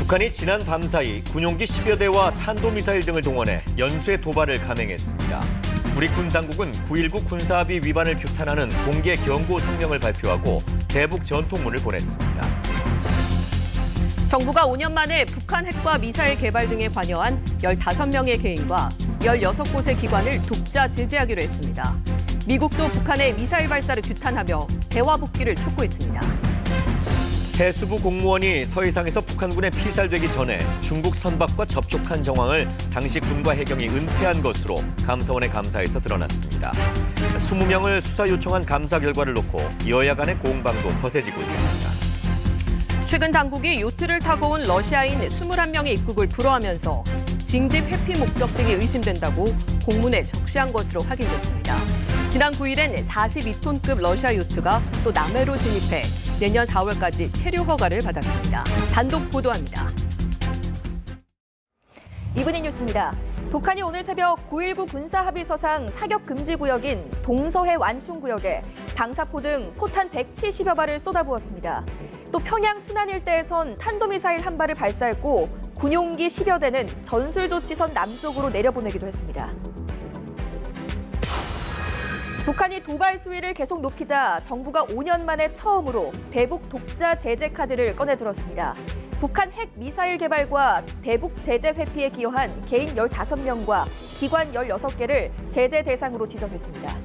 북한이 지난 밤사이 군용기 10여 대와 탄도미사일 등을 동원해 연쇄 도발을 감행했습니다. 우리 군 당국은 9.19 군사합의 위반을 규탄하는 공개 경고 성명을 발표하고 대북 전통문을 보냈습니다. 정부가 5년 만에 북한 핵과 미사일 개발 등에 관여한 15명의 개인과 16곳의 기관을 독자 제재하기로 했습니다. 미국도 북한의 미사일 발사를 규탄하며 대화 복귀를 촉구했습니다. 해수부 공무원이 서해상에서 북한군에 피살되기 전에 중국 선박과 접촉한 정황을 당시 군과 해경이 은폐한 것으로 감사원의 감사에서 드러났습니다. 20명을 수사 요청한 감사 결과를 놓고 여야 간의 공방도 거세지고 있습니다. 최근 당국이 요트를 타고 온 러시아인 21명의 입국을 불허하면서 징집 회피 목적 등이 의심된다고 공문에 적시한 것으로 확인됐습니다. 지난 9일엔 42톤급 러시아 요트가 또 남해로 진입해 내년 4월까지 체류 허가를 받았습니다. 단독 보도합니다. 이분이 뉴스입니다. 북한이 오늘 새벽 9.19 군사합의서상 사격 금지 구역인 동서해 완충구역에 방사포 등 포탄 170여 발을 쏟아부었습니다. 또 평양 순안 일대에선 탄도미사일 한 발을 발사했고 군용기 10여 대는 전술조치선 남쪽으로 내려보내기도 했습니다. 북한이 도발 수위를 계속 높이자 정부가 5년 만에 처음으로 대북 독자 제재 카드를 꺼내들었습니다. 북한 핵 미사일 개발과 대북 제재 회피에 기여한 개인 15명과 기관 16개를 제재 대상으로 지정했습니다.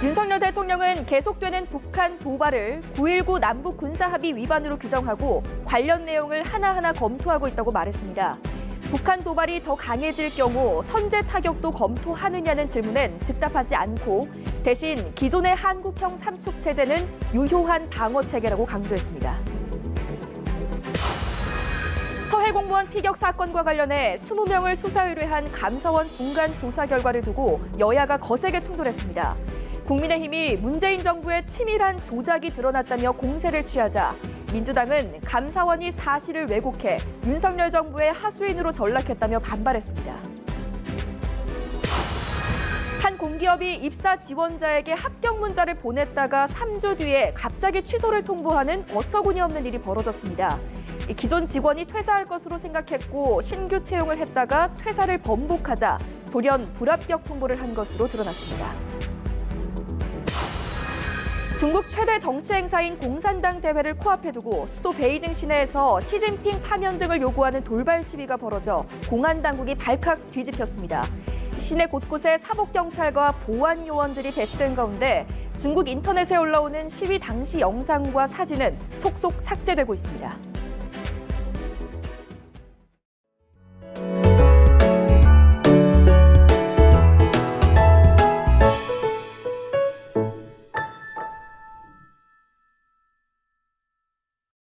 윤석열 대통령은 계속되는 북한 도발을 9.19 남북 군사합의 위반으로 규정하고 관련 내용을 하나하나 검토하고 있다고 말했습니다. 북한 도발이 더 강해질 경우 선제 타격도 검토하느냐는 질문엔 즉답하지 않고 대신 기존의 한국형 삼축 체제는 유효한 방어 체계라고 강조했습니다. 서해 공무원 피격 사건과 관련해 20명을 수사 의뢰한 감사원 중간 조사 결과를 두고 여야가 거세게 충돌했습니다. 국민의힘이 문재인 정부의 치밀한 조작이 드러났다며 공세를 취하자 민주당은 감사원이 사실을 왜곡해 윤석열 정부의 하수인으로 전락했다며 반발했습니다. 한 공기업이 입사 지원자에게 합격 문자를 보냈다가 3주 뒤에 갑자기 취소를 통보하는 어처구니 없는 일이 벌어졌습니다. 기존 직원이 퇴사할 것으로 생각했고 신규 채용을 했다가 퇴사를 번복하자 돌연 불합격 통보를 한 것으로 드러났습니다. 중국 최대 정치 행사인 공산당 대회를 코앞에 두고 수도 베이징 시내에서 시진핑 파면 등을 요구하는 돌발 시위가 벌어져 공안 당국이 발칵 뒤집혔습니다. 시내 곳곳에 사복경찰과 보안 요원들이 배치된 가운데 중국 인터넷에 올라오는 시위 당시 영상과 사진은 속속 삭제되고 있습니다.